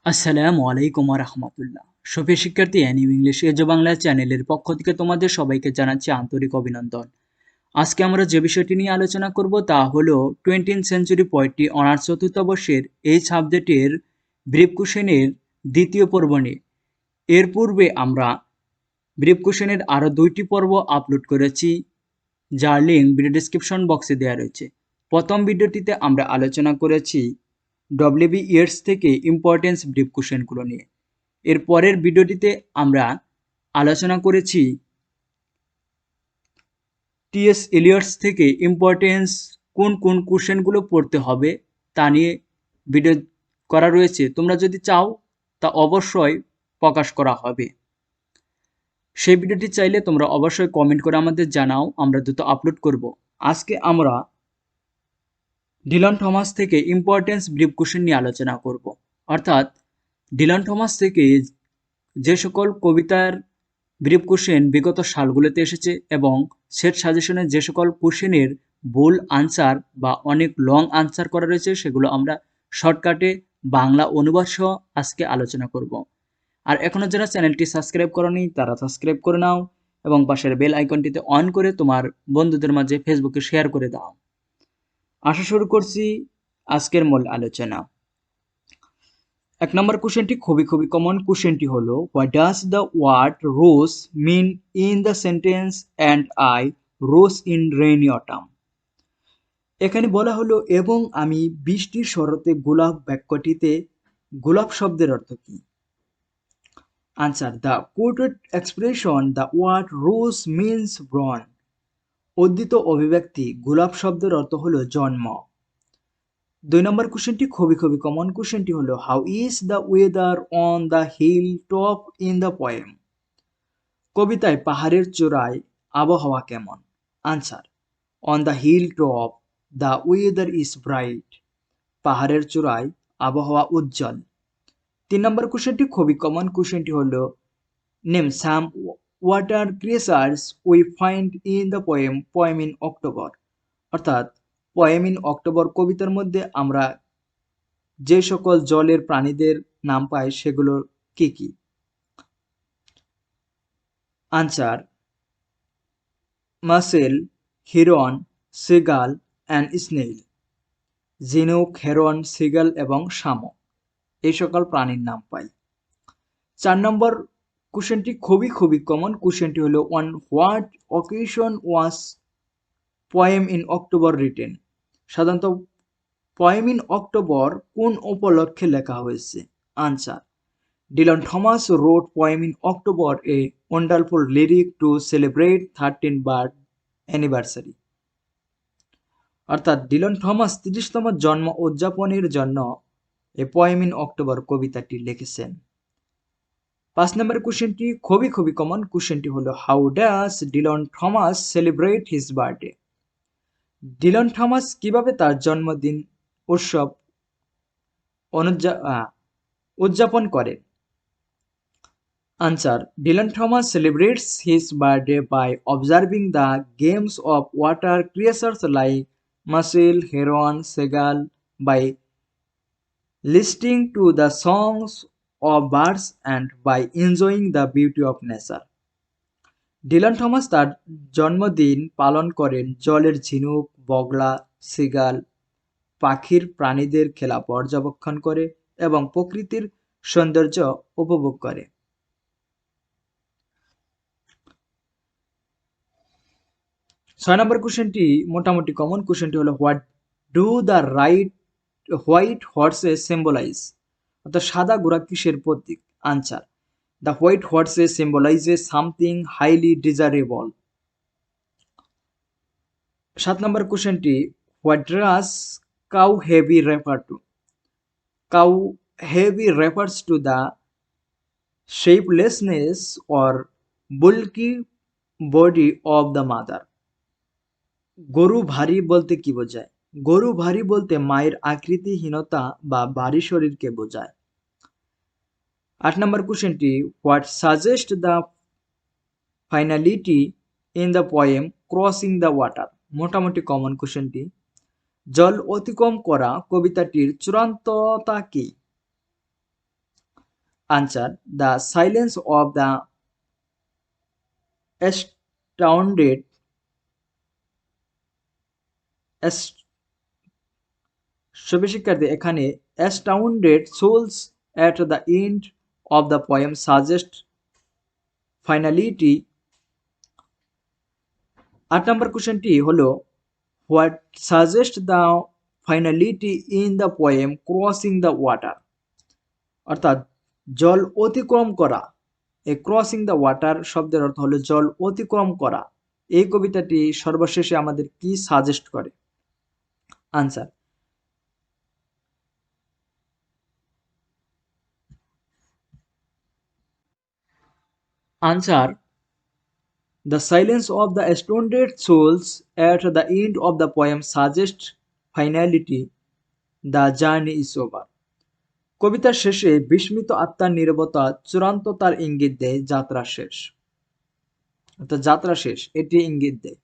আসসালামু আলাইকুম রহমতুল্লাহ। সুপ্রিয় শিক্ষার্থী, নিউ ইংলিশ এজো বাংলা চ্যানেলের পক্ষ থেকে তোমাদের সবাইকে জানাচ্ছি আন্তরিক অভিনন্দন। আজকে আমরা যে বিষয়টি নিয়ে আলোচনা করব তা হলো 20th সেঞ্চুরি পোয়েট্রি অনার্স চতুর্থ বর্ষের এই সাবজেক্টের ব্রিফ কোশ্চেনের দ্বিতীয় পর্ব নিয়ে। এর পূর্বে আমরা ব্রিফ কোশ্চেনের আরও 2টি পর্ব আপলোড করেছি, যার লিঙ্ক ভিডিও ডেসক্রিপশন বক্সে দেওয়া রয়েছে। প্রথম ভিডিওটিতে আমরা আলোচনা করেছি ডব্লিউবি ইয়ার্স থেকে ইম্পর্টেন্স ব্রিফ কোশ্চেনগুলো নিয়ে। এর পরের ভিডিওটিতে আমরা আলোচনা করেছি টিএস এলিয়টস থেকে ইম্পর্টেন্স কোন কোন কোশ্চেনগুলো পড়তে হবে তা নিয়ে ভিডিও করা রয়েছে। তোমরা যদি চাও তা অবশ্যই প্রকাশ করা হবে। সেই ভিডিওটি চাইলে তোমরা অবশ্যই কমেন্ট করে আমাদের জানাও, আমরা দ্রুত আপলোড করব। আজকে আমরা ডিলন থমাস থেকে ইম্পর্টেন্স ব্রিফ কোশ্চেন নিয়ে আলোচনা করব। অর্থাৎ ডিলন থমাস থেকে যে সকল কবিতার ব্রিফ কোশ্চেন বিগত সালগুলোতে এসেছে এবং সেট সাজেশনে যে সকল কোশ্চেনের ভুল আনসার বা অনেক লং আনসার করা রয়েছে সেগুলো আমরা শর্টকাটে বাংলা অনুবাদ সহ আজকে আলোচনা করব। আর এখনও যারা চ্যানেলটি সাবস্ক্রাইব করনি তারা সাবস্ক্রাইব করে নাও এবং পাশের বেল আইকনটিতে অন করে তোমার বন্ধুদের মাঝে ফেসবুকে শেয়ার করে দাও। আসা শুরু করছি আজকের মূল আলোচনা। 1 নম্বর কোশ্চেনটি খুবই কমন। কোশ্চেনটি হলো, what does the word rose mean in the sentence and I rose in rainy autumn. এখানে বলা হলো এবং আমি বৃষ্টির শরতে গোলাপ বাক্যটিতে গোলাপ শব্দের অর্থ কি? Answer, the quoted expression the word rose means born. উদ্ধৃত অভিব্যক্তি গোলাপ শব্দের অর্থ হলো জন্ম। 2 নম্বর কোশ্চেনটি খুবই কমন। কোশ্চেনটি হলো, how is the weather on the hill top in the poem. কবিতায় পাহাড়ের চূড়ায় আবহাওয়া কেমন? Answer, on the hill top the weather is bright. পাহাড়ের চূড়ায় আবহাওয়া উজ্জ্বল। 3 নম্বর কোশ্চেনটি খুবই কমন। কোশ্চেনটি হলো, name some water creatures we find in the poem in October. অর্থাৎ পোয়েম ইন অক্টোবর কবিতার মধ্যে আমরা যে সকল জলের প্রাণীদের নাম পাই সেগুলো কি কি? Answer, muscle, Hiron, seagull and snail. ঝিনুক, হেরন, সিগাল এবং শামুক এই সকল প্রাণীর নাম পাই। 4 নম্বর কোশ্চেনটি খুবই কমন। কোশ্চেনটি হলো, on what occasion was poem in October written. সাধারণত পোয়েম ইন অক্টোবর কোন উপলক্ষে লেখা হয়েছে? Answer, Dillon Thomas wrote poem in October, a wonderful lyric to celebrate 13th birth anniversary. অর্থাৎ ডিলন থমাস 30তম জন্ম উদযাপনের জন্য এ পোয়েম ইন অক্টোবর কবিতাটি লিখেছেন। 5 নম্বর কোশ্চেনটি খুবই কমন। কোশ্চেনটি হলো, how does Dillon Thomas celebrate his birthday. Dillon Thomas কিভাবে তার জন্মদিন উৎসব উদযাপন করেন? Answer, Dylan Thomas celebrates his birthday by observing the games of water creatures like mussel, heron, seagull, by listening to the songs of birds and by enjoying the beauty of nature. Dylan Thomas তার জন্মদিন পালন করেন জলের ঝিনুক, বগলা, seagull, পাখির প্রাণীদের খেলা পর্যবেক্ষণ করে এবং প্রকৃতির সৌন্দর্য উপভোগ করে। 6 নম্বর কোশ্চেনটি মোটামুটি কমন। কোশ্চেনটি হলো, what do the white horses symbolise. অর্থাৎ সাদা ঘোড়া কিসের প্রতীক? Answer, the white horses symbolises something highly desirable. 7 নম্বর কোশ্চেনটি, what does cow heavy refer to. Cow heavy refers to the shapelessness or bulky body of the mother. গরু ভারী বলতে কি বোঝায়? গরু ভারী বলতে মায়ের আকৃতিহীনতা বা ভারী শরীরকে বোঝায়। 8 নম্বর কোশ্চেনটি, what suggest the finality in the poem crossing the water. মোটামুটি কমন কোশ্চেনটি, জল অতিক্রম করা কবিতাটির চূড়ান্ততা কি? Answer, the silence of the astounded সবে শিক্ষার্থী, এখানে astounded souls at the end of the poem suggest finality. 8 নম্বর কোশ্চেনটি হলো what suggest the finality in the poem crossing the water, অর্থাৎ জল অতিক্রম করা। এই ক্রসিং দ্য ওয়াটার শব্দের অর্থ হলো জল অতিক্রম করা। এই কবিতাটি সর্বশেষে আমাদের কি সাজেস্ট করে? Answer, answer, the silence of the astounded souls at the end of the poem suggests finality, the journey is over. কবিতার শেষে বিস্মিত আত্মার নীরবতা চূড়ান্ততার ইঙ্গিত দেয়, যাত্রা শেষ, অর্থাৎ যাত্রা শেষ এটি ইঙ্গিত দেয়।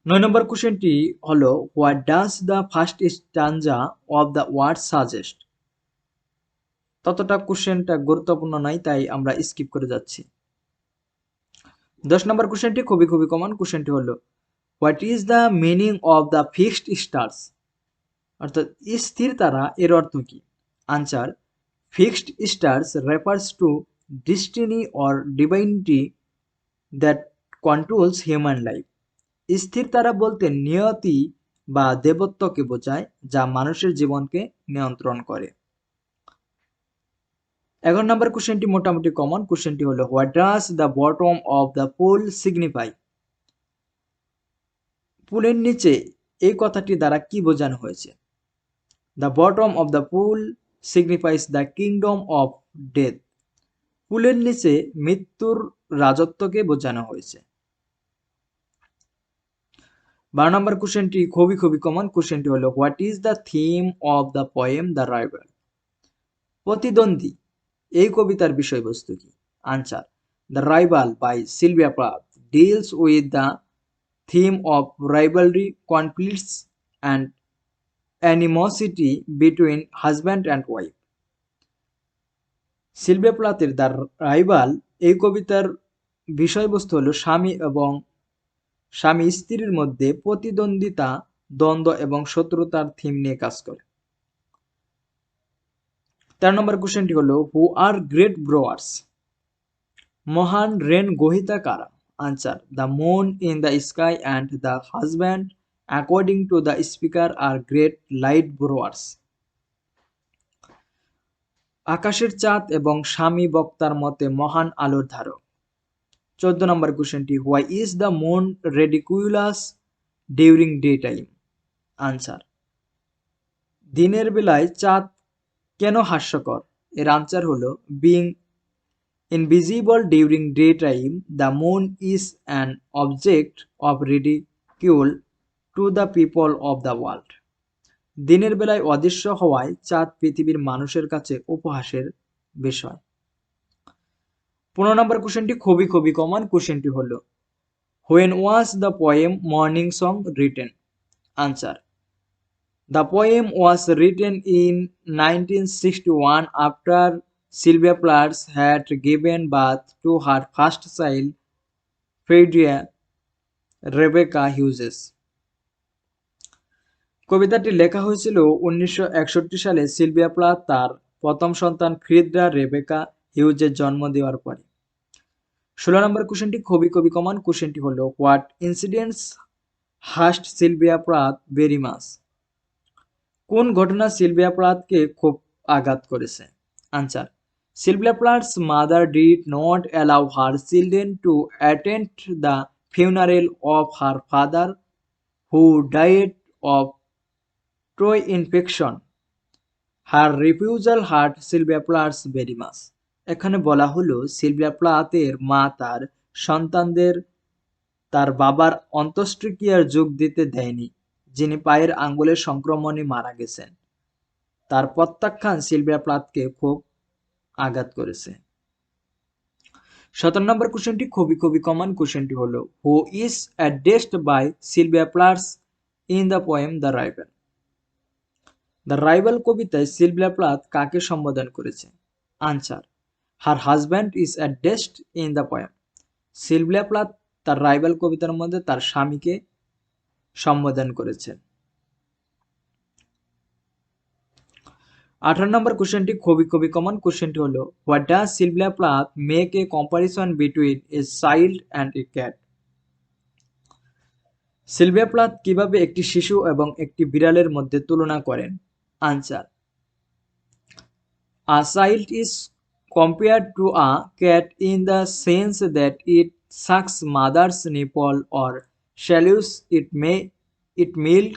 9 নম্বর কোশ্চেনটি হলো what does the first stanza of the word suggest. ততটা কোশ্চেনটা গুরুত্বপূর্ণ নয়, তাই আমরা স্কিপ করে যাচ্ছি। 10 নম্বর কোশ্চেনটি খুবই কমন। কোশ্চেনটি হলো what is the meaning of the fixed stars, অর্থাৎ স্থির তারা এর অর্থ কি? Answer, fixed stars refers to destiny or divinity that controls human life. স্থির তারা বলতে নিয়তি বা দেবত্বকে বোঝায়, যা মানুষের জীবনকে নিয়ন্ত্রণ করে। 11 নম্বর কোশ্চেনটি মোটামুটি কমন। কোশ্চেনটি হলো what does the bottom of the pool signify. পুলের নিচে এই কথাটি দ্বারা কি বোঝানো হয়েছে? The bottom of the pool সিগনিফাইস the kingdom of death. পুলের নিচে মৃত্যুর রাজত্বকে বোঝানো হয়েছে। 12 নম্বর কোশ্চেনটি খুবই কমন। কোশ্চেনটি হলো what is the theme of the poem the rival. প্রতিদ্বন্দ্বী এই কবিতার বিষয়বস্তু কি? Answer, the rival by Sylvia Plath deals with the theme of rivalry, conflicts and animosity between husband and wife. Sylvia প্লাথের দ্য রাইভাল এই কবিতার বিষয়বস্তু হলো স্বামী স্ত্রীর মধ্যে প্রতিদ্বন্দ্বিতা, দ্বন্দ্ব এবং শত্রুতার থিম নিয়ে কাজ করে। 13 নম্বর কোশ্চেনটি হলো হু আর গ্রেট ব্রোয়ার্স। মহান রেন গ্রহীতা কারা? Answer, the moon in the sky and the husband according to the speaker are great light borrowers. আকাশের চাঁদ এবং স্বামী বক্তার মতে মহান আলোর ধারক। 14 নম্বর কোশ্চেনটি why is the moon ridiculous during day time. Answer, দিনের বেলায় চাঁদ কেন হাস্যকর? এর আনসার হলো being invisible during day time the moon is an object of ridicule to the people of the world. দিনের বেলায় অদৃশ্য হওয়ায় চাঁদ পৃথিবীর মানুষের কাছে উপহাসের বিষয়। 15 নম্বর কোশ্চেনটি খুবই কমন। কোশ্চেনটি হলো when was the poem morning song written. Answer, the poem was written in 1961 after Sylvia Plath had given birth to her first child, Fredia Rebecca Hughes. কবিতাটি লেখা হয়েছিল 1961 সালে সিলভিয়া প্লাথ তার প্রথম সন্তান ফ্রিডা রেবেকা হিউজের জন্ম দেওয়ার পরে। 16 নম্বর কোশ্চেনটি খুবই কমন। কোশ্চেনটি হলো what incidents hurt Sylvia Plath very much. কোন ঘটনা সিলভিয়া প্লাথকে খুব আঘাত করেছে? Answer, Sylvia Plath's mother did not allow her children to attend the funeral of her father who died of toe infection. Her refusal hurt Sylvia Plath's very much. এখানে বলা হলো Sylvia প্লাথের মা তার সন্তানদের তার বাবার অন্ত্যেষ্টিক্রিয়ার যোগ দিতে দেয়নি, যিনি পায়ের আঙ্গুলের সংক্রমণে মারা গেছেন। তার প্রত্যাখ্যান সিলভিয়া প্লাথকে খুব আঘাত করেছে। 17 নম্বর কোশ্চেনটি খুবই কমন। কোশ্চেনটি হলো who is addressed by Sylvia Plath in the poem the rival. The rival কবিতায় সিলভিয়া প্লাথ কাকে সম্বোধন করেছে? Answer, her husband is addressed in the poem. Sylvia Plath তার রাইভাল কবিতার মধ্যে তার স্বামীকে সম্বোধন করেছেন। 18 নম্বর কোশ্চেনটি খুবই কমন। কোশ্চেনটি হলো, what does Sylvia Plath make a comparison between a child and a cat? Sylvia Plath কিভাবে একটি শিশু এবং একটি বিড়ালের মধ্যে তুলনা করেন? Answer, a child is compared to a cat in the sense that it sucks mother's nipple or swallows its milk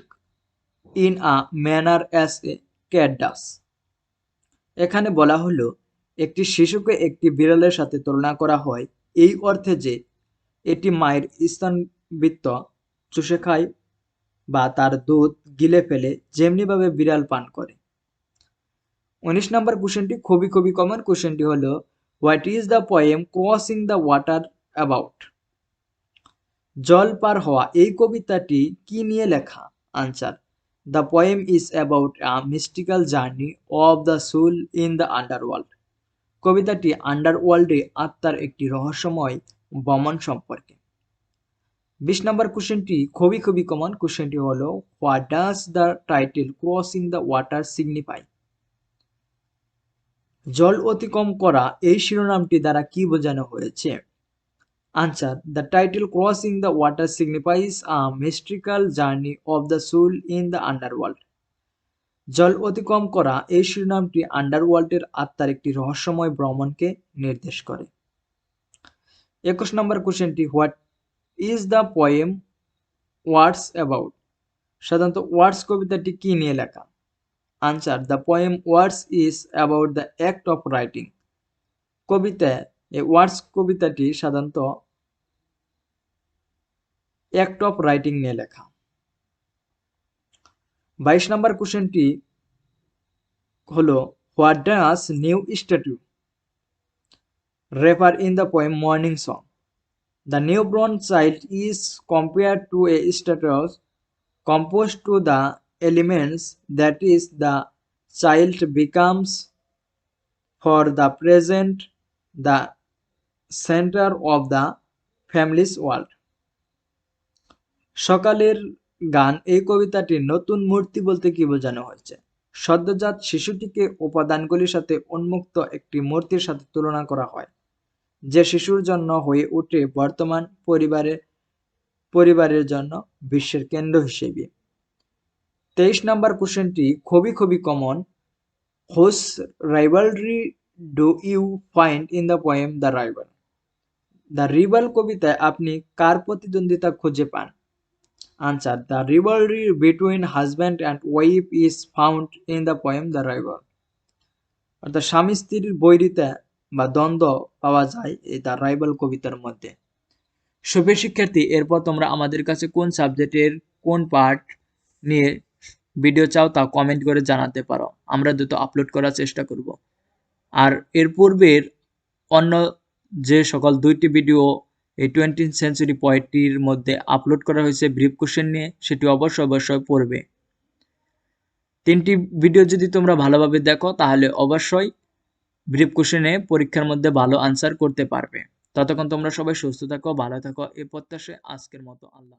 in a manner as a cat does. এখানে বলা হলো একটি শিশুকে একটি বিড়ালের সাথে তুলনা করা হয় এই অর্থে যে এটি মায়ের স্তনবৃত্ত চুষে খায় বা তার দুধ গিলে ফেলে, যেমনিভাবে বিড়াল পান করে। 19 নম্বর কোশ্চেনটি খুবই কমন। কোশ্চেনটি হলো, what is the poem crossing the water about? জল পার হওয়া এই কবিতাটি কি নিয়ে লেখা? Answer, the poem is about a mystical journey of the soul in the underworld. কবিতাটি আন্ডারওয়ার্ল্ডে আত্মার একটি রহস্যময় ভ্রমণ সম্পর্কে। 20 নম্বর কোশ্চেনটি খুবই কমন। কোশ্চেনটি হলো, what does the title crossing the water signify? জল অতিক্রম করা এই শিরোনামটি দ্বারা কি বোঝানো হয়েছে? Answer, the title crossing the water signifies a mystical journey of the soul in the underworld. জল অতিক্রম করা এই শিরোনামটি আন্ডারওয়ার্ল্ডের আত্মার একটি রহস্যময় ভ্রমণকে নির্দেশ করে। 21 নম্বর কোশ্চেনটি, what is the poem words about? সাধারণত ওয়ার্ডস কবিতাটি কি নিয়ে লেখা? Answer, the poem words is about the act of writing. Words কবিতাটি সাধারণত অ্যাক্ট অফ রাইটিং নিয়ে লেখা। 22 নম্বর কোশ্চেনটি হলো, what does new statue refer in the poem morning song? The newborn child is compared two A status composed to the elements that is the child becomes for the present the center of the family's world. সকালের গান এই কবিতাটির নতুন মূর্তি বলতে কি বোঝানো হয়েছে? সদ্যজাত শিশুটিকে উপাদানগুলির সাথে উন্মুক্ত একটি মূর্তির সাথে তুলনা করা হয়, যে শিশুর জন্য হয়ে ওঠে বর্তমান পরিবারের জন্য বিশ্বের কেন্দ্র হিসেবে। 23 নম্বর কোশ্চেনটি খুবই common. Whose rivalry do you find in the poem the rival? The rival কবিতায় আপনি কার প্রতিদ্বন্দ্বিতা খুঁজে পান? Answer, the rivalry between husband and wife is found in the poem the rival. অর্থাৎ স্বামী স্ত্রীর বৈরিতা বা দ্বন্দ্ব পাওয়া যায় এই দ্য রাইভাল কবিতার মধ্যে। সুপ্রিয় শিক্ষার্থী, এরপর তোমরা আমাদের কাছে কোন সাবজেক্টের কোন পার্ট নিয়ে ভিডিও চাও তা কমেন্ট করে জানাতে পারো, আমরা দ্রুত আপলোড করার চেষ্টা করব। আর এর পূর্বের অন্য যে সকল 2টি ভিডিও এই 20th সেঞ্চুরি পোয়েট্রির মধ্যে আপলোড করা হয়েছে ব্রিফ কোশ্চেন নিয়ে, সেটি অবশ্যই পড়বে। 3টি ভিডিও যদি তোমরা ভালোভাবে দেখো তাহলে অবশ্যই ব্রিফ কোশ্চেনে পরীক্ষার মধ্যে ভালো আনসার করতে পারবে। ততক্ষণ তোমরা সবাই সুস্থ থাকো, ভালো থাকো এই প্রত্যাশায় আজকের মতো আল্লাহ।